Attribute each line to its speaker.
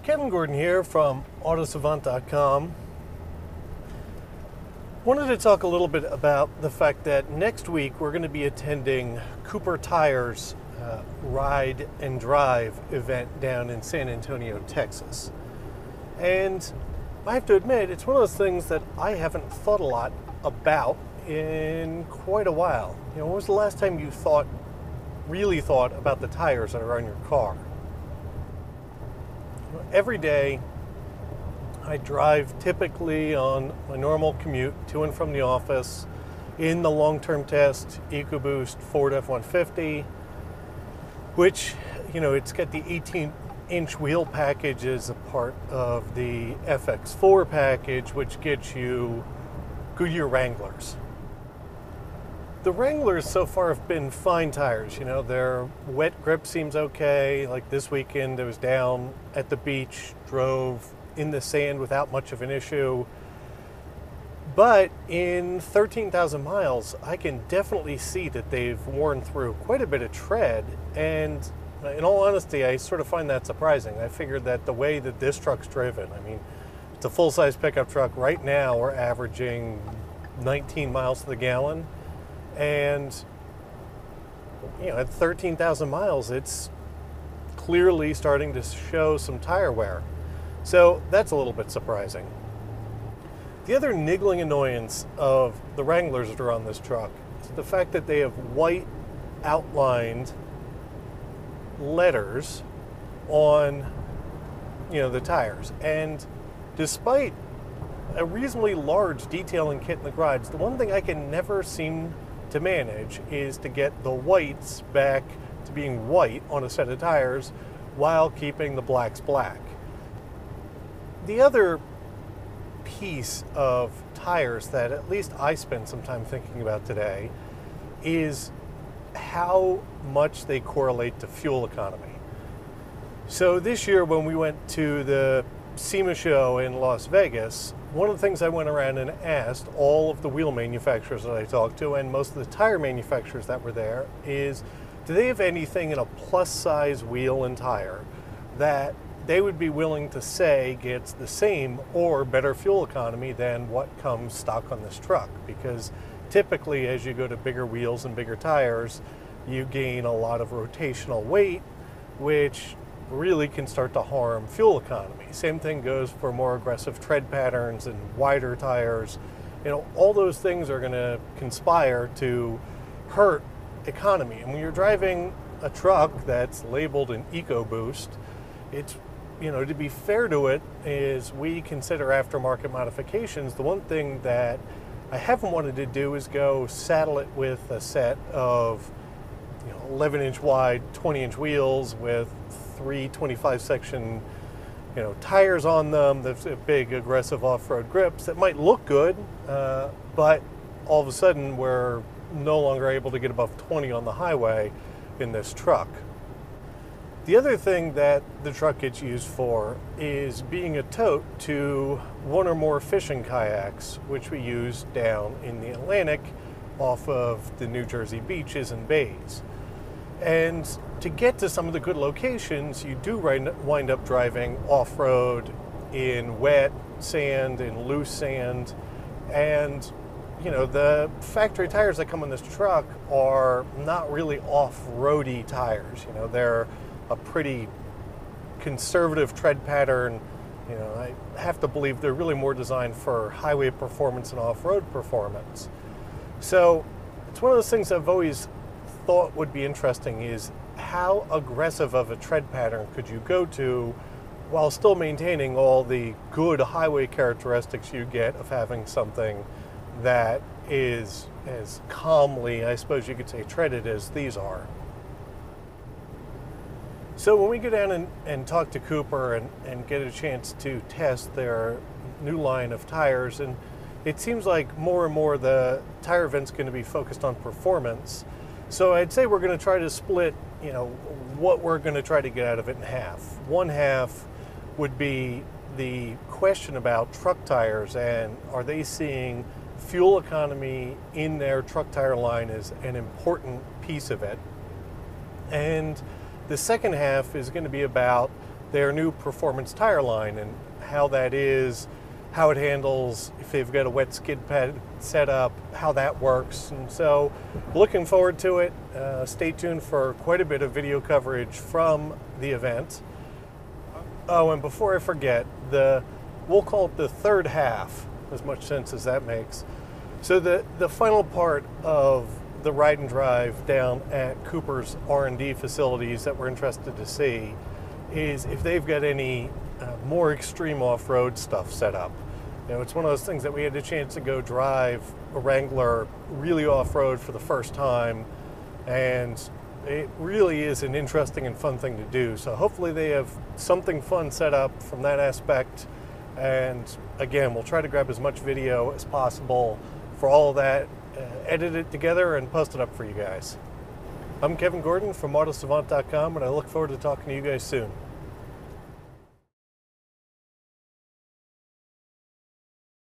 Speaker 1: Kevin Gordon here from Autosavant.com. Wanted to talk a little bit about the fact that next week we're going to be attending Cooper Tires Ride and Drive event down in San Antonio, Texas. And I have to admit, it's one of those things that I haven't thought a lot about in quite a while. You know, when was the last time you really thought about the tires that are on your car? Every day I drive typically on my normal commute to and from the office in the long-term test EcoBoost Ford F-150, which, you know, it's got the 18-inch wheel package as a part of the FX4 package, which gets you Goodyear Wranglers. The Wranglers so far have been fine tires. You know, their wet grip seems okay. Like this weekend, I was down at the beach, drove in the sand without much of an issue. But in 13,000 miles, I can definitely see that they've worn through quite a bit of tread. And in all honesty, I sort of find that surprising. I figured that the way that this truck's driven, I mean, it's a full-size pickup truck. Right now, we're averaging 19 miles to the gallon. And, you know, at 13,000 miles, it's clearly starting to show some tire wear. So that's a little bit surprising. The other niggling annoyance of the Wranglers that are on this truck is the fact that they have white outlined letters on, you know, the tires. And despite a reasonably large detailing kit in the garage, the one thing I can never seem to manage is to get the whites back to being white on a set of tires while keeping the blacks black. The other piece of tires that at least I spend some time thinking about today is how much they correlate to fuel economy. So this year when we went to the SEMA show in Las Vegas, one of the things I went around and asked all of the wheel manufacturers that I talked to and most of the tire manufacturers that were there is, do they have anything in a plus size wheel and tire that they would be willing to say gets the same or better fuel economy than what comes stock on this truck? Because typically as you go to bigger wheels and bigger tires, you gain a lot of rotational weight, which really can start to harm fuel economy. Same thing goes for more aggressive tread patterns and wider tires. You know, all those things are going to conspire to hurt economy. And when you're driving a truck that's labeled an EcoBoost, it's, you know, to be fair to it, is we consider aftermarket modifications. The one thing that I haven't wanted to do is go saddle it with a set of, you know, 11-inch wide, 20-inch wheels with 325 section, you know, tires on them. There's big aggressive off-road grips that might look good, but all of a sudden we're no longer able to get above 20 on the highway in this truck. The other thing that the truck gets used for is being a tote to one or more fishing kayaks, which we use down in the Atlantic off of the New Jersey beaches and bays. And to get to some of the good locations, you do wind up driving off-road in wet sand and loose sand. And, you know, the factory tires that come on this truck are not really off-roady tires. You know, they're a pretty conservative tread pattern. You know, I have to believe they're really more designed for highway performance and off-road performance. So it's one of those things I've always thought would be interesting, is how aggressive of a tread pattern could you go to while still maintaining all the good highway characteristics you get of having something that is as calmly, I suppose you could say, treaded as these are. So when we go down and talk to Cooper and get a chance to test their new line of tires, and it seems like more and more the tire event's going to be focused on performance. So I'd say we're going to try to split, you know, what we're going to try to get out of it in half. One half would be the question about truck tires, and are they seeing fuel economy in their truck tire line as an important piece of it. And the second half is going to be about their new performance tire line and how that is, how it handles, if they've got a wet skid pad set up, how that works. And so looking forward to it. Stay tuned for quite a bit of video coverage from the event. Oh, and before I forget, we'll call it the third half, as much sense as that makes. So the final part of the ride and drive down at Cooper's R&D facilities that we're interested to see is if they've got any more extreme off-road stuff set up. You know, it's one of those things that we had a chance to go drive a Wrangler really off-road for the first time, and it really is an interesting and fun thing to do. So hopefully they have something fun set up from that aspect. And again, we'll try to grab as much video as possible for all of that, edit it together and post it up for you guys. I'm Kevin Gordon from AutoSavant.com, and I look forward to talking to you guys soon.